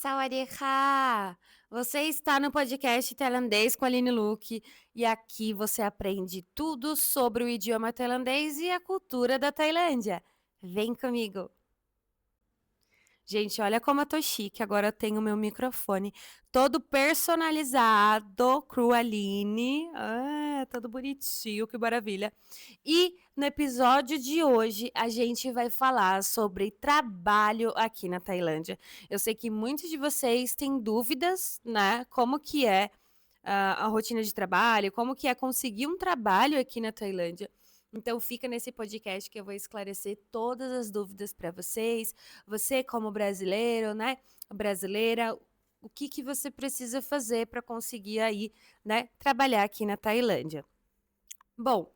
Sawadee-ka! Você está no podcast tailandês com a Aline Luque e aqui você aprende tudo sobre o idioma tailandês e a cultura da Tailândia. Vem comigo! Gente, olha como eu tô chique. Agora eu tenho meu microfone todo personalizado, Crualine. Todo bonitinho, que maravilha. E no episódio de hoje a gente vai falar sobre trabalho aqui na Tailândia. Eu sei que muitos de vocês têm dúvidas, né? Como que é a rotina de trabalho, como que é conseguir um trabalho aqui na Tailândia. Então fica nesse podcast que eu vou esclarecer todas as dúvidas para vocês. Você como brasileiro, né, brasileira, o que você precisa fazer para conseguir aí, né, trabalhar aqui na Tailândia. Bom,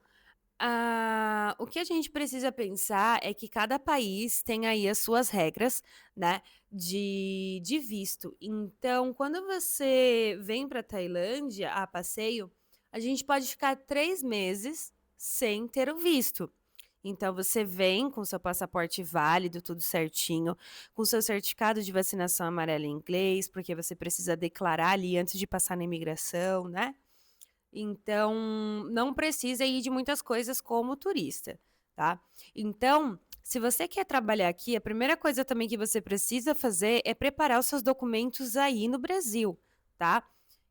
o que a gente precisa pensar é que cada país tem aí as suas regras, né, de visto. Então, quando você vem para Tailândia a passeio, a gente pode ficar 3 meses sem ter o visto. Então, você vem com seu passaporte válido, tudo certinho, com seu certificado de vacinação amarela em inglês, porque você precisa declarar ali antes de passar na imigração, né? Então, não precisa ir de muitas coisas como turista, tá? Então, se você quer trabalhar aqui, a primeira coisa também que você precisa fazer é preparar os seus documentos aí no Brasil, tá?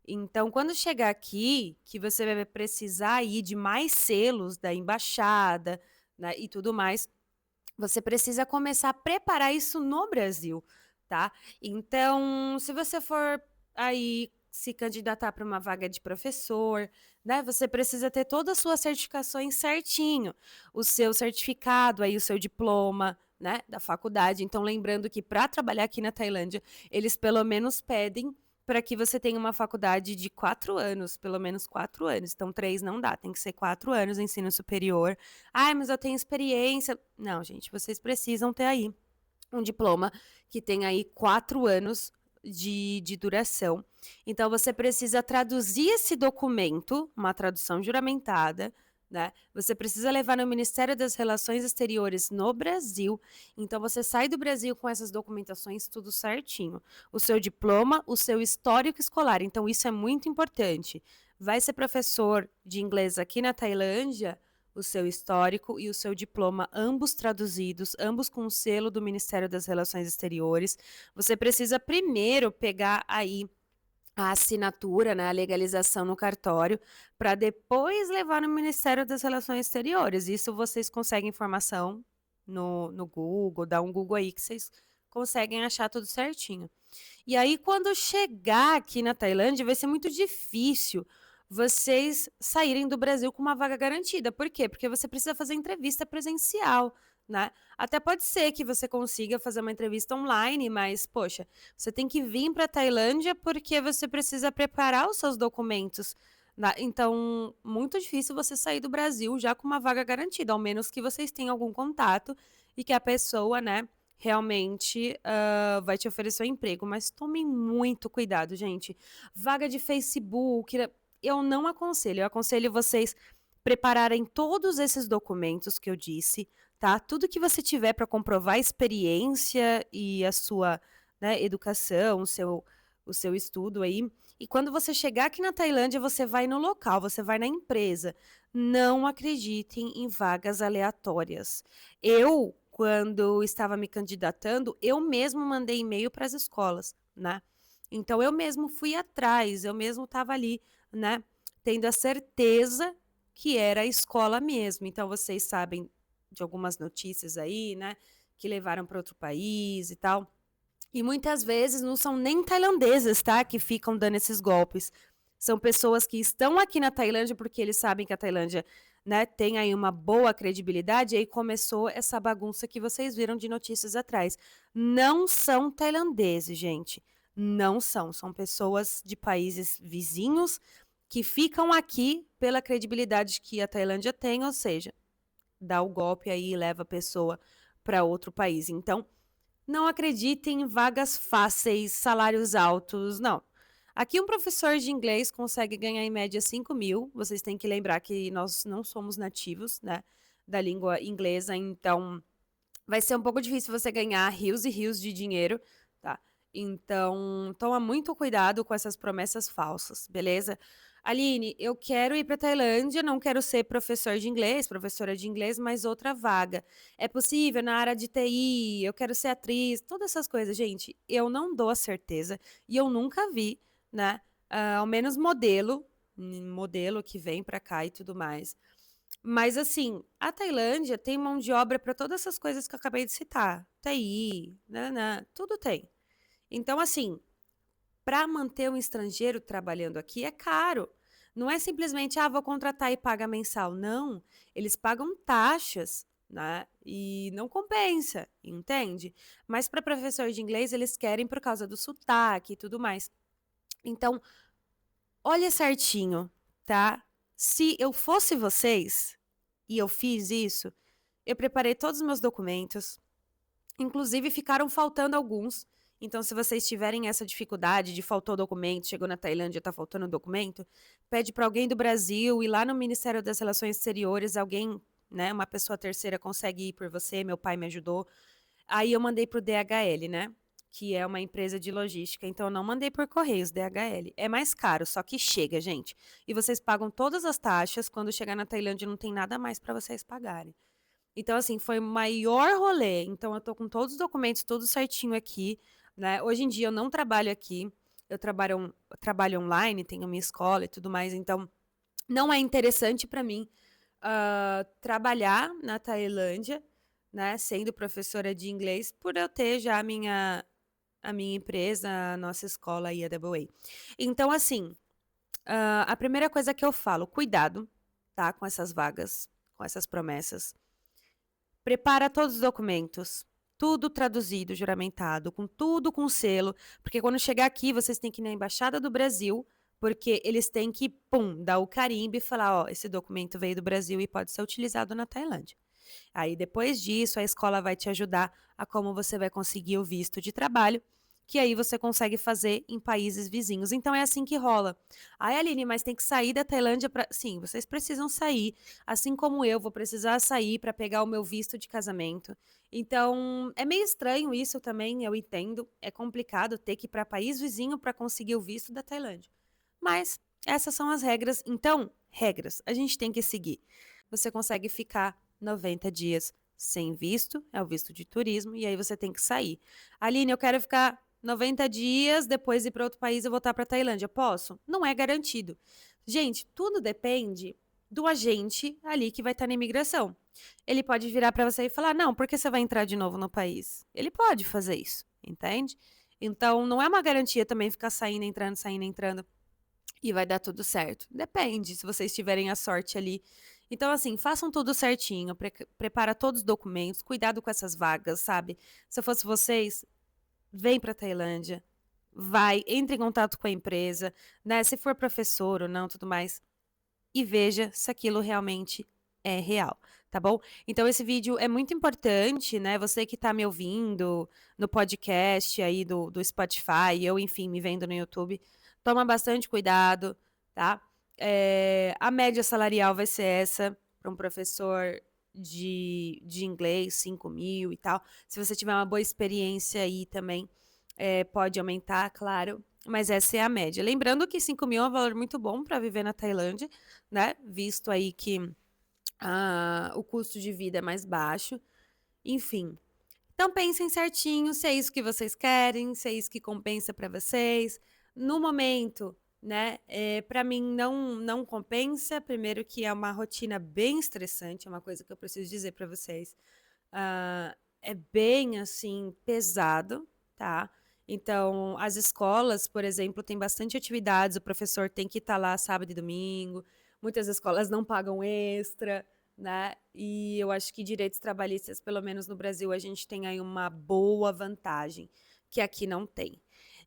Então, quando chegar aqui, que você vai precisar ir de mais selos da embaixada, né, e tudo mais, você precisa começar a preparar isso no Brasil, tá? Então, se você for aí se candidatar para uma vaga de professor, né? Você precisa ter todas as suas certificações certinho, o seu certificado, aí o seu diploma, né, da faculdade. Então, lembrando que para trabalhar aqui na Tailândia, eles pelo menos pedem para que você tenha uma faculdade de 4 anos, pelo menos 4 anos. Então, 3 não dá, tem que ser 4 anos de ensino superior. Ai, mas eu tenho experiência. Não, gente, vocês precisam ter aí um diploma que tem aí 4 anos de duração. Então, você precisa traduzir esse documento, uma tradução juramentada, né? Você precisa levar no Ministério das Relações Exteriores no Brasil. Então, você sai do Brasil com essas documentações tudo certinho. O seu diploma, o seu histórico escolar. Então, isso é muito importante. Vai ser professor de inglês aqui na Tailândia, o seu histórico e o seu diploma, ambos traduzidos, ambos com o selo do Ministério das Relações Exteriores. Você precisa primeiro pegar aí a assinatura, né, a legalização no cartório, para depois levar no Ministério das Relações Exteriores. Isso vocês conseguem informação no Google, dá um Google aí que vocês conseguem achar tudo certinho. E aí, quando chegar aqui na Tailândia, vai ser muito difícil vocês saírem do Brasil com uma vaga garantida. Por quê? Porque você precisa fazer entrevista presencial, né? Até pode ser que você consiga fazer uma entrevista online, mas, poxa, você tem que vir para a Tailândia porque você precisa preparar os seus documentos. Então, muito difícil você sair do Brasil já com uma vaga garantida, ao menos que vocês tenham algum contato e que a pessoa, né, realmente vai te oferecer um emprego, mas tomem muito cuidado, gente. Vaga de Facebook, eu não aconselho. Eu aconselho vocês prepararem todos esses documentos que eu disse, tá? Tudo que você tiver para comprovar a experiência e a sua, né, educação, o seu estudo aí. E quando você chegar aqui na Tailândia, você vai no local, você vai na empresa. Não acreditem em vagas aleatórias. Eu, quando estava me candidatando, eu mesmo mandei e-mail para as escolas, né? Então eu mesmo fui atrás, eu mesmo estava ali, né, tendo a certeza que era a escola mesmo. Então vocês sabem de algumas notícias aí, né, que levaram para outro país e tal. E muitas vezes não são nem tailandeses, tá, que ficam dando esses golpes. São pessoas que estão aqui na Tailândia porque eles sabem que a Tailândia, né, tem aí uma boa credibilidade, e aí começou essa bagunça que vocês viram de notícias atrás. Não são tailandeses, gente. Não são. São pessoas de países vizinhos que ficam aqui pela credibilidade que a Tailândia tem, ou seja, dá o golpe aí e leva a pessoa para outro país. Então, não acreditem em vagas fáceis, salários altos, não. Aqui um professor de inglês consegue ganhar em média 5 mil. Vocês têm que lembrar que nós não somos nativos, né, da língua inglesa, então vai ser um pouco difícil você ganhar rios e rios de dinheiro, tá? Então, toma muito cuidado com essas promessas falsas, beleza? Aline, eu quero ir para Tailândia, não quero ser professor de inglês, professora de inglês, mas outra vaga. É possível na área de TI, eu quero ser atriz, todas essas coisas. Gente, eu não dou a certeza e eu nunca vi, né? Ao menos modelo que vem para cá e tudo mais. Mas assim, a Tailândia tem mão de obra para todas essas coisas que eu acabei de citar. TI, né, tudo tem. Então, assim, para manter um estrangeiro trabalhando aqui é caro. Não é simplesmente, vou contratar e paga mensal. Não, eles pagam taxas, né? E não compensa, entende? Mas para professor de inglês, eles querem por causa do sotaque e tudo mais. Então, olha certinho, tá? Se eu fosse vocês e eu fiz isso, eu preparei todos os meus documentos, inclusive ficaram faltando alguns. Então, se vocês tiverem essa dificuldade de faltou documento, chegou na Tailândia, tá faltando documento, pede para alguém do Brasil ir lá no Ministério das Relações Exteriores, alguém, né, uma pessoa terceira consegue ir por você, meu pai me ajudou. Aí eu mandei pro DHL, né? Que é uma empresa de logística. Então eu não mandei por correios DHL. É mais caro, só que chega, gente. E vocês pagam todas as taxas. Quando chegar na Tailândia, não tem nada mais para vocês pagarem. Então, assim, foi o maior rolê. Então, eu tô com todos os documentos, tudo certinho aqui, né? Hoje em dia eu não trabalho aqui. Eu trabalho online, tenho minha escola e tudo mais. Então, não é interessante para mim trabalhar na Tailândia, né, sendo professora de inglês, por eu ter já a minha empresa, a nossa escola IAAA. Então, assim, a primeira coisa que eu falo, cuidado, tá, com essas vagas, com essas promessas. Prepara todos os documentos, tudo traduzido, juramentado, com tudo com selo, porque quando chegar aqui, vocês têm que ir na Embaixada do Brasil, porque eles têm que, pum, dar o carimbo e falar, ó, esse documento veio do Brasil e pode ser utilizado na Tailândia. Aí depois disso, a escola vai te ajudar a como você vai conseguir o visto de trabalho, que aí você consegue fazer em países vizinhos. Então é assim que rola. Ai, Aline, mas tem que sair da Tailândia para. Sim, vocês precisam sair, assim como eu vou precisar sair para pegar o meu visto de casamento. Então, é meio estranho isso também, eu entendo. É complicado ter que ir para país vizinho para conseguir o visto da Tailândia. Mas essas são as regras. Então, regras, a gente tem que seguir. Você consegue ficar 90 dias sem visto, é o visto de turismo, e aí você tem que sair. Aline, eu quero ficar 90 dias, depois ir para outro país e voltar para a Tailândia. Posso? Não é garantido. Gente, tudo depende do agente ali que vai estar na imigração. Ele pode virar para você e falar: não, por que você vai entrar de novo no país? Ele pode fazer isso, entende? Então, não é uma garantia também ficar saindo, entrando e vai dar tudo certo. Depende, se vocês tiverem a sorte ali. Então, assim, façam tudo certinho, prepara todos os documentos, cuidado com essas vagas, sabe? Se eu fosse vocês, vem para Tailândia, vai, entre em contato com a empresa, né? Se for professor ou não, tudo mais, e veja se aquilo realmente é real, tá bom? Então, esse vídeo é muito importante, né? Você que tá me ouvindo no podcast aí do Spotify, ou enfim, me vendo no YouTube, toma bastante cuidado, tá? A média salarial vai ser essa para um professor de inglês, 5.000 e tal. Se você tiver uma boa experiência aí também, pode aumentar, claro, mas essa é a média. Lembrando que 5.000 é um valor muito bom para viver na Tailândia, né? Visto aí que o custo de vida é mais baixo. Enfim. Então pensem certinho se é isso que vocês querem, se é isso que compensa para vocês. No momento, né? Para mim não compensa. Primeiro que é uma rotina bem estressante, é uma coisa que eu preciso dizer para vocês. É bem assim pesado, tá? Então, as escolas, por exemplo, têm bastante atividades, o professor tem que estar lá sábado e domingo. Muitas escolas não pagam extra, né? E eu acho que direitos trabalhistas, pelo menos no Brasil, a gente tem aí uma boa vantagem, que aqui não tem.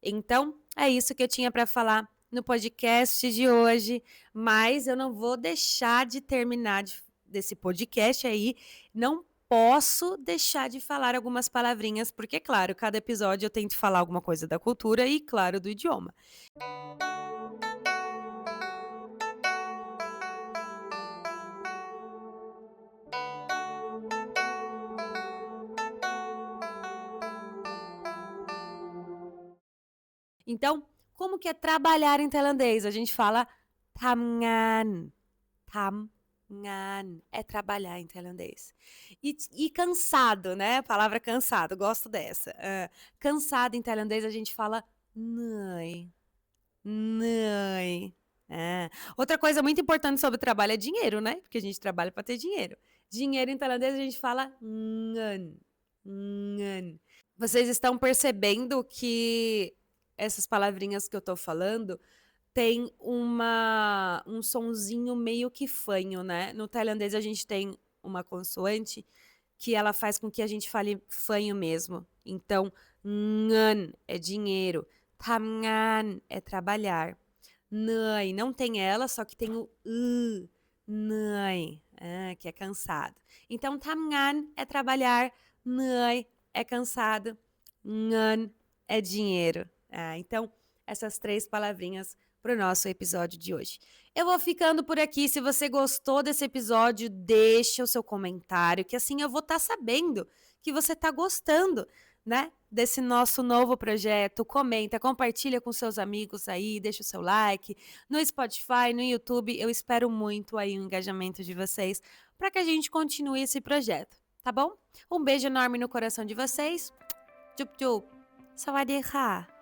Então, é isso que eu tinha para falar no podcast de hoje, mas eu não vou deixar de terminar desse podcast aí, não posso deixar de falar algumas palavrinhas, porque, claro, cada episódio eu tento falar alguma coisa da cultura e, claro, do idioma. Então, como que é trabalhar em tailandês? A gente fala thamngan. Thamngan é trabalhar em tailandês. E cansado, né? A palavra cansado, gosto dessa. Cansado em tailandês a gente fala nai. Nai. Outra coisa muito importante sobre o trabalho é dinheiro, né? Porque a gente trabalha para ter dinheiro. Dinheiro em tailandês a gente fala ngan. Ngan. Vocês estão percebendo que essas palavrinhas que eu tô falando tem um sonzinho meio que fanho, né? No tailandês a gente tem uma consoante que ela faz com que a gente fale fanho mesmo. Então, ngan é dinheiro, thamngan é trabalhar. Nai não tem ela, só que tem o nai, que é cansado. Então, thamngan é trabalhar, nai é cansado, ngan é dinheiro. Então, essas 3 palavrinhas para o nosso episódio de hoje. Eu vou ficando por aqui. Se você gostou desse episódio, deixa o seu comentário, que assim eu vou estar sabendo que você está gostando, né? Desse nosso novo projeto. Comenta, compartilha com seus amigos aí, deixa o seu like no Spotify, no YouTube. Eu espero muito aí o engajamento de vocês para que a gente continue esse projeto, tá bom? Um beijo enorme no coração de vocês. Tchup tchup. Sawadee ka.